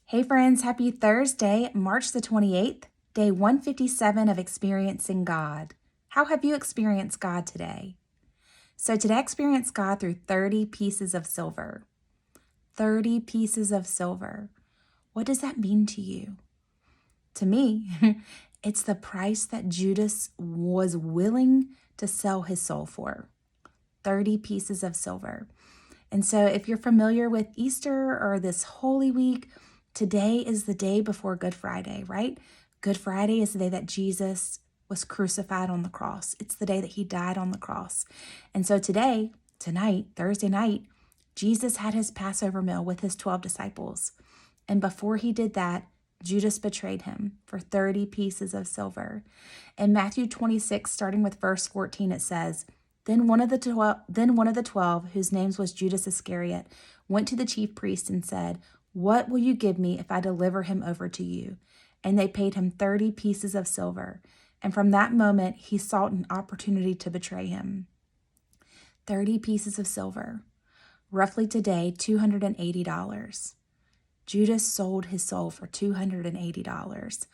Hey friends, happy Thursday, March the 28th, day 157 of Experiencing God. How have you experienced God today? So today I experienced God through 30 pieces of silver. 30 pieces of silver. What does that mean to you? To me, it's the price that Judas was willing to sell his soul for. 30 pieces of silver. And so if you're familiar with Easter or this Holy Week, today is the day before Good Friday, right? Good Friday is the day that Jesus was crucified on the cross. It's the day that he died on the cross. And so tonight, Thursday night, Jesus had his Passover meal with his 12 disciples. And before he did that, Judas betrayed him for 30 pieces of silver. In Matthew 26, starting with verse 14, it says, Then one of the 12, whose name was Judas Iscariot, went to the chief priests and said, What will you give me if I deliver him over to you? And they paid him 30 pieces of silver. And from that moment, he sought an opportunity to betray him. 30 pieces of silver. Roughly today, $280. Judas sold his soul for $280.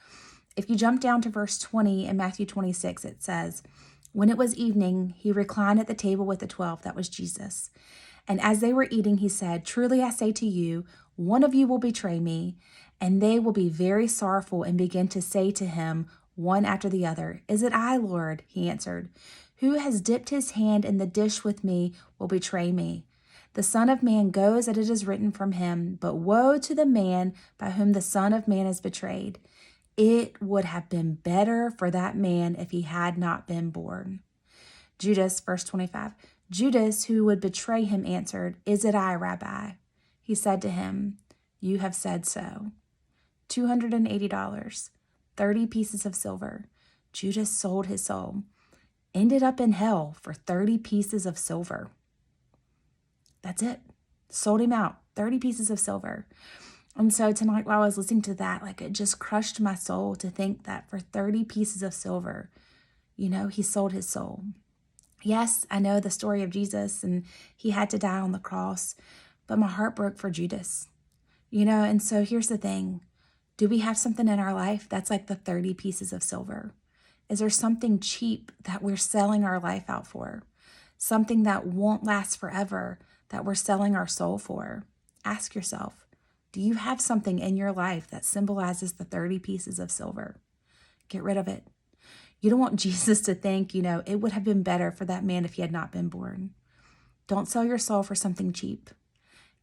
If you jump down to verse 20 in Matthew 26, it says, When it was evening, he reclined at the table with the 12, that was Jesus. And as they were eating, he said, Truly I say to you, one of you will betray me. And they will be very sorrowful and begin to say to him, one after the other, Is it I, Lord? He answered, Who has dipped his hand in the dish with me will betray me. The Son of Man goes as it is written from him, but woe to the man by whom the Son of Man is betrayed. It would have been better for that man if he had not been born. Judas, verse 25, Judas, who would betray him, answered, Is it I, Rabbi? He said to him, You have said so. $280, 30 pieces of silver. Judas sold his soul, ended up in hell for 30 pieces of silver. That's it. Sold him out, 30 pieces of silver. And so tonight while I was listening to that, it just crushed my soul to think that for 30 pieces of silver, he sold his soul. Yes, I know the story of Jesus and he had to die on the cross, but my heart broke for Judas. And so here's the thing. Do we have something in our life that's like the 30 pieces of silver? Is there something cheap that we're selling our life out for? Something that won't last forever that we're selling our soul for? Ask yourself, do you have something in your life that symbolizes the 30 pieces of silver? Get rid of it. You don't want Jesus to think, it would have been better for that man if he had not been born. Don't sell your soul for something cheap.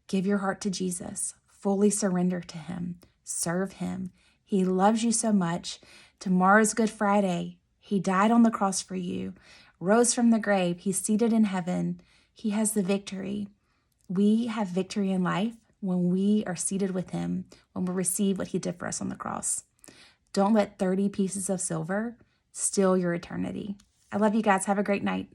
Give your heart to Jesus. Fully surrender to him. Serve him. He loves you so much. Tomorrow's Good Friday. He died on the cross for you, rose from the grave. He's seated in heaven. He has the victory. We have victory in life when we are seated with him, when we receive what he did for us on the cross. Don't let 30 pieces of silver steal your eternity. I love you guys. Have a great night.